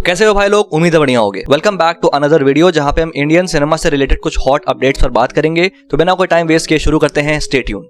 कैसे हो भाई लोग, उम्मीद है बढ़िया होगे। Welcome back to another video जहां पे हम इंडियन सिनेमा से रिलेटेड कुछ हॉट अपडेट्स पर बात करेंगे। तो बिना कोई टाइम वेस्ट किए शुरू करते हैं। Stay tune.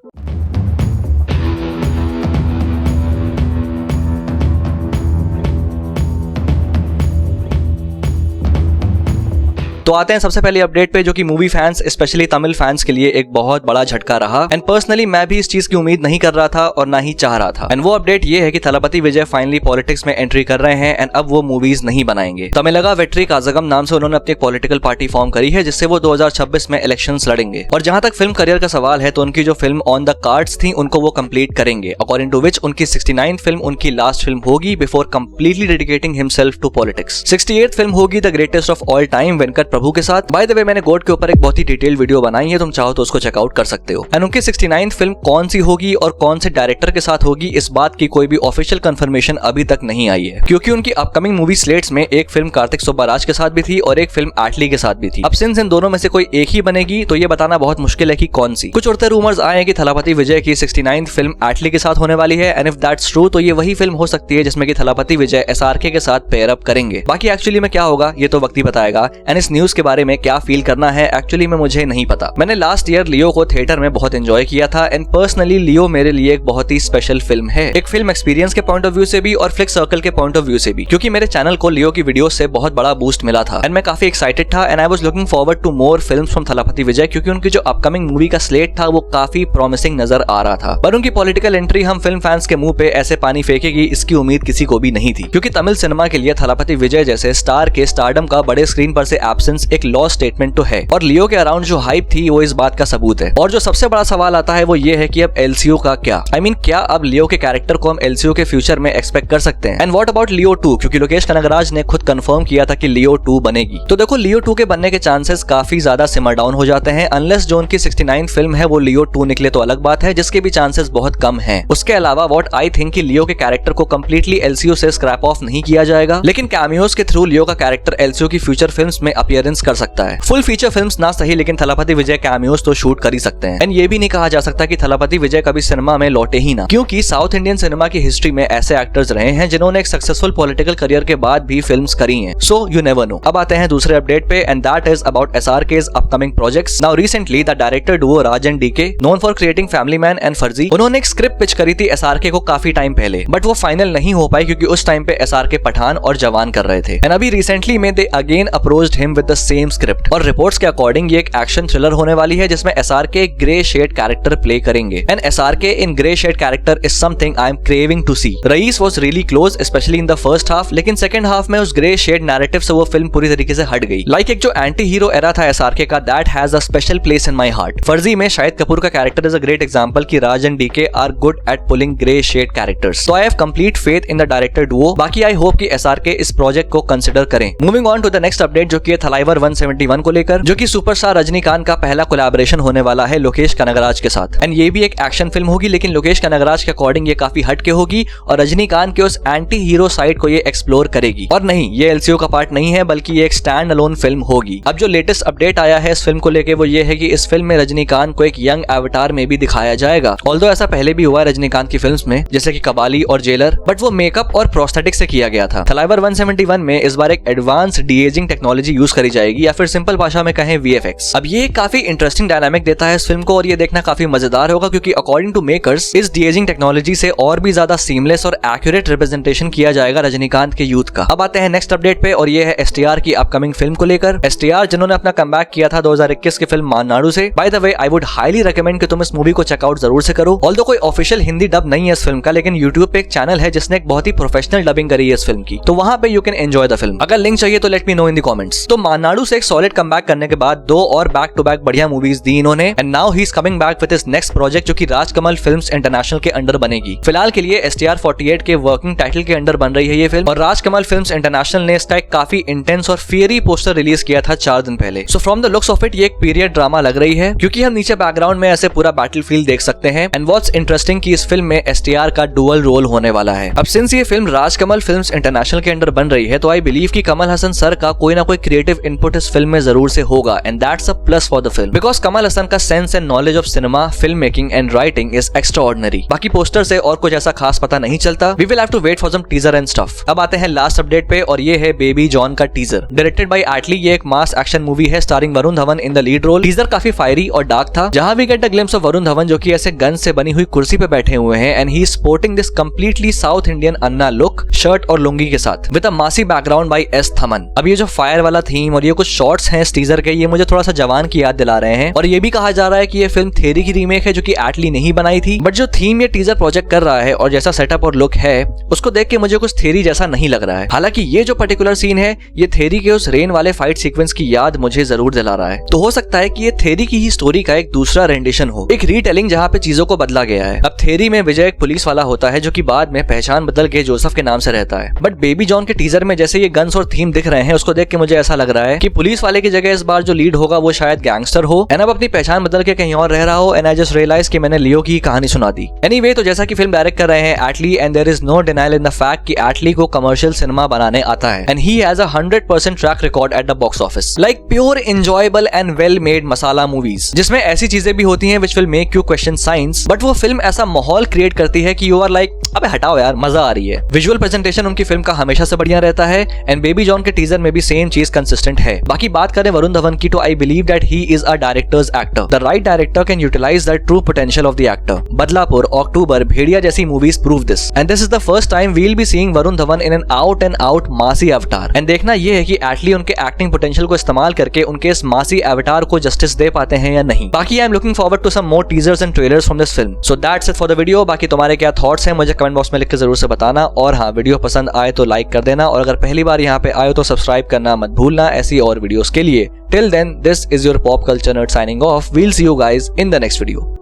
तो आते हैं सबसे पहले अपडेट पे, जो कि movie fans specially Tamil fans के लिए एक बहुत बड़ा झटका रहा। एंड पर्सनली मैं भी इस चीज की उम्मीद नहीं कर रहा था और ना ही चाह रहा था। एंड वो अपडेट ये है कि थलपति विजय फाइनली पॉलिटिक्स में एंट्री कर रहे हैं एंड अब वो मूवीज नहीं बनाएंगे। तमिलगा वेट्री काजगम नाम से उन्होंने अपनी एक पॉलिटिकल पार्टी फॉर्म करी है जिससे वो 2026 में इलेक्शंस लड़ेंगे। और जहां तक फिल्म करियर का सवाल है तो उनकी जो फिल्म ऑन द कार्ड्स थी उनको वो कंप्लीट करेंगे, अकॉर्डिंग टू विच उनकी 69th फिल्म उनकी लास्ट फिल्म होगी before completely dedicating himself to politics. 68th film होगी the greatest of all time Venkat Prabhu के साथ। बाय द वे मैंने गोड के ऊपर एक बहुत ही डिटेल वीडियो बनाई है, तुम चाहो तो उसको चेकआउट कर सकते हो। एंड उनकी 69th फिल्म कौन सी होगी और कौन से डायरेक्टर के साथ होगी इस बात की कोई भी ऑफिशियल कंफर्मेशन अभी तक नहीं आई है, क्योंकि उनकी अपकमिंग मूवी स्लेट्स में एक फिल्म कार्तिक सुब्बाराज के साथ भी थी और एक फिल्म एटली के साथ भी थी। अब सिंस इन दोनों में से कोई एक ही बनेगी तो ये बताना बहुत मुश्किल है कि कौन सी। कुछ उड़ते रूमर्स आए हैं कि थलपति विजय की 69th फिल्म एटली के साथ होने वाली है। एंड इफ दैट्स ट्रू तो ये वही फिल्म हो सकती है जिसमें कि थलपति विजय SRK के साथ पेयर अप करेंगे। बाकी एक्चुअली में क्या होगा ये तो वक्त ही बताएगा। एंड इस न्यूज के बारे में क्या फील करना है एक्चुअली में मुझे नहीं पता। मैंने लास्ट ईयर लियो को थिएटर में बहुत एंजॉय किया था एंड पर्सनली लियो मेरे लिए एक बहुत ही स्पेशल फिल्म है, एक फिल्म एक्सपीरियंस के पॉइंट ऑफ व्यू से भी और फ्लिक सर्कल के पॉइंट ऑफ व्यू से भी, क्योंकि मेरे चैनल को लियो की वीडियो से बहुत बड़ा बूस्ट मिला था एंड मैं काफी एक्साइटेड था and I was looking forward to more films from Thalapathy Vijay, क्योंकि उनकी जो अपकमिंग मूवी का स्लेट था वो काफी प्रॉमिसिंग नजर आ रहा था। पर उनकी पॉलिटिकल एंट्री हम फिल्म फैंस के मुंह पे ऐसे पानी फेंकेगी इसकी उम्मीद किसी को भी नहीं थी, क्योंकि तमिल सिनेमा के लिए थलपति विजय जैसे स्टार के स्टारडम का बड़े स्क्रीन पर से एब्सेंस एक लॉस स्टेटमेंट तो है और लियो के अराउंड जो हाइप थी वो इस बात का सबूत है। और जो सबसे बड़ा सवाल आता है वो ये है कि अब LCU का क्या, क्या अब लियो के कैरेक्टर को हम LCU के फ्यूचर में एक्सपेक्ट कर सकते हैं। एंड व्हाट अबाउट लियो 2, क्योंकि लोकेश कनगराज ने खुद कंफर्म किया था कि लियो 2 बनेगी। तो देखो लियो 2 के बनने के चांसेस काफी ज्यादा सिमर डाउन हो जाते हैं, अनलेस जो उनकी 69th फिल्म है वो लियो 2 निकले तो अलग बात है, जिसके भी चांसेस बहुत कम हैं। उसके अलावा व्हाट आई थिंक कि लियो के कैरेक्टर को कंप्लीटली LCU से स्क्रैप ऑफ नहीं किया जाएगा, लेकिन कैमियोज के थ्रू लियो का कैरेक्टर LCU की फ्यूचर फिल्म्स में अपीयरेंस कर सकता है। फुल फीचर फिल्म्स ना सही, लेकिन थलपति विजय कैमियोज तो शूट कर ही सकते हैं। एंड ये भी नहीं कहा जा सकता कि थलपति विजय कभी सिनेमा में लौटे ही ना, क्योंकि साउथ इंडियन सिनेमा की हिस्ट्री में ऐसे एक्टर्स रहे हैं जिन्होंने एक सक्सेसफुल पॉलिटिकल करियर के बाद भी फिल्म्स करी हैं। So you never know. अब आते हैं दूसरे अपडेट पे and that is about SRK's upcoming projects. Now recently the director Duo Raj and DK, known for creating family man and फर्जी, उन्होंने एक स्क्रिप्ट पिच करी थी SRK को काफी टाइम पहले, बट वो फाइनल नहीं हो पाई क्योंकि उस टाइम पे SRK पठान और जवान कर रहे थे। एंड अभी रिसेंटली में they again approached him with the same script और रिपोर्ट्स के अकॉर्डिंग ये एक एक्शन थ्रिलर होने वाली है जिसमें SRK एक ग्रे शेड कैरेक्टर प्ले करेंगे। And SRK in grey shade character is something I am craving to see. Raees was really close especially in the first half, लेकिन सेकंड हाफ में उस ग्रे शेड नैरेटिव से वो film पूरी तरीके से हट गई। लाइक एक जो एंटी हीरो एरा था SRK का, that has a special place in my heart. Farzi में शाहिद कपूर का character is a great example कि Raj and DK are good at pulling grey shade characters. तो I have complete faith in the director duo. बाकी I hope कि SRK इस project को consider करें। Moving on to the next update जो कि थलाइवर 171 को लेकर, जो कि सुपरस्टार रजनीकांत का पहला कोलैबोरेशन होने वाला है लोकेश कनगराज के साथ। एंड ये भी एक एक्शन फिल्म होगी, लेकिन लोकेश कनगराज के अकॉर्डिंग ये काफी हटके होगी और रजनीकांत के उस एंटी हीरो साइड को ये एक्सप्लोर करेगी। और नहीं, ये LCU का पार्ट नहीं है बल्कि ये एक स्टैंड अलोन फिल्म होगी। अब जो लेटेस्ट अपडेट आया है इस फिल्म को लेके वो ये है कि इस फिल्म में रजनीकांत को एक यंग एवतार में भी दिखाया जाएगा। ऑल्दो ऐसा पहले भी हुआ है रजनीकांत की फिल्म्स में, जैसे कि कबाली और जेलर, बट वो मेकअप और प्रोस्थेटिक से किया गया था। थलाइवर 171 में इस बार एक एडवांस डी-एजिंग टेक्नोलॉजी यूज करी जाएगी, या फिर सिंपल भाषा में कहें VFX। अब ये काफी इंटरेस्टिंग डायनामिक देता है इस फिल्म को और ये देखना काफी मजेदार होगा, क्योंकि अकॉर्डिंग टू मेकर्स इस डी-एजिंग टेक्नोलॉजी से और भी ज्यादा सीमलेस और एक्यूरेट रिप्रेजेंटेशन किया जाएगा रजनीकांत के यूथ का। अब आते हैं नेक्स्ट अपडेट पे और ये है STR की अपकमिंग फिल्म को लेकर। STR जिन्होंने अपना कमबैक किया था 2021 की फिल्म माननाडु से। By the way I would highly recommend कि तुम इस मूवी को चेकआउट जरूर से करो। ऑल्दो कोई ऑफिशियल हिंदी डब नहीं है इस फिल्म का, लेकिन यूट्यूब पे एक चैनल है जिसने एक बहुत ही प्रोफेशनल डबिंग करी है इस फिल्म की, तो वहां पे you can enjoy the film. अगर लिंक चाहिए तो let me know in the comments. तो माननाडु से एक सॉलिड कमबैक करने के बाद 2 और बैक टू बैक बढ़िया मूवीज दी इन्होंने and now he is coming back with his next project जो कि राजकमल फिल्म्स इंटरनेशनल के अंडर बनेगी। फिलहाल के लिए STR 48 के वर्किंग टाइटल के अंडर बन रही है ये फिल्म और राजकमल फिल्म्स इंटरनेशनल ने इसका एक काफी इंटेंस और फियरी पोस्टर रिलीज किया था 4 दिन पहले। So from the looks of it ये एक पीरियड ड्रामा लग रही है, क्योंकि हम नीचे बैकग्राउंड में ऐसे पूरा बैटलफील्ड देख सकते हैं। एंड व्हाट्स इंटरेस्टिंग कि इस फिल्म में STR का डुअल रोल होने वाला है। अब सिंस ये फिल्म राजकमल फिल्म्स इंटरनेशनल के अंडर बन रही है तो आई बिलीव कि कमल हसन सर का कोई ना कोई क्रिएटिव इनपुट इस फिल्म में जरूर से होगा and that's a plus for the film because Kamal Haasan का sense and knowledge of cinema, film making and writing is extraordinary. बाकी पोस्टर से और कुछ ऐसा खास पता नहीं चलता। We will have to wait for some teaser and stuff. अब आते हैं लास्ट अपडेट पे और ये है बेबी जॉन का टीजर डायरेक्टेड बाय एटली। ये एक मास एक्शन मूवी है starring Varun Dhawan in the lead role. Teaser काफी फायरी और डार्क था जहां we get a glimpse of Varun Dhawan जो कि ऐसे गन से बनी हुई कुर्सी पे बैठे हुए हैं and he is sporting this completely south Indian Anna look shirt और लुंगी के साथ विद अ मासी बैकग्राउंड बाय एस थमन। अब ये जो फायर वाला थीम और ये कुछ शॉट्स हैं इस टीजर के, ये मुझे थोड़ा सा जवान की याद दिला रहे हैं और ये भी कहा जा रहा है कि ये फिल्म थेरी की रीमेक है जो कि एटली नहीं बनाई थी। बट जो थीम ये टीजर प्रोजेक्ट कर रहा है और जैसा सेटअप और लुक है उसको देख के मुझे कुछ थेरी जैसा नहीं लग रहा है। हालांकि ये जो पर्टिकुलर सीन है ये थेरी के उस रेन वाले फाइट सीक्वेंस की याद मुझे जरूर दिला रहा है। तो हो सकता है कि ये थेरी की ही स्टोरी का एक दूसरा रेंडिशन हो, एक रीटेलिंग जहाँ पे चीजों को बदला गया है। अब थेरी में विजय एक पुलिस वाला होता है जो कि बाद में पहचान बदल के जोसेफ के नाम से रहता है। बट बेबी जॉन के टीजर में जैसे ये गन्स और थीम दिख रहे हैं उसको देख के मुझे ऐसा लग रहा है कि पुलिस वाले की जगह इस बार जो लीड होगा वो शायद गैंगस्टर हो एंड अब अपनी पहचान बदल के कहीं और रह रहा हो एंड आई जस्ट रियलाइज कि मैंने लियो की कहानी सुना दी। एनीवे, तो जैसा कि फिल्म डायरेक्ट कर रहे हैं Atlee and there is no denial in the fact कि एटली को कमर्शियल सिनेमा बनाने आता है एंड he has a 100% track record at the box office like pure enjoyable and well made masala movies जिसमें ऐसी चीजें भी होती हैं which will make you question science. But वो फिल्म ऐसा माहौल क्रिएट करती है कि यू आर लाइक अबे हटाओ यार, मजा आ रही है। विजुअल प्रेजेंटेशन उनकी फिल्म का हमेशा से बढ़िया रहता है एंड बेबी जॉन के टीजर में भी सेम चीज कंसिस्टेंट है। बाकी बात करें वरुण धवन की तो I believe that he is a director's actor. The right director can utilise the true potential of the actor. Badlapur, October, Bhediya जैसी movies prove this and this is the first time we will be seeing Varun Dhawan in an out and out massy avatar. And देखना ये है कि एटली उनके acting potential को इस्तेमाल करके उनके इस मासी अवतार को जस्टिस दे पाते हैं या नहीं। बाकी I am looking forward to some more teasers and trailers from this film. So that's it for the video. बाकी तुम्हारे क्या थॉट्स हैं मुझे कमेंट बॉक्स में लिख के जरूर से बताना और हाँ, वीडियो पसंद आए तो लाइक कर देना और अगर पहली बार यहाँ पे आए तो सब्सक्राइब करना मत भूलना ऐसी और वीडियोस के लिए। Till then, this is your Pop Culture Nerd signing off. We'll see you guys in the next video.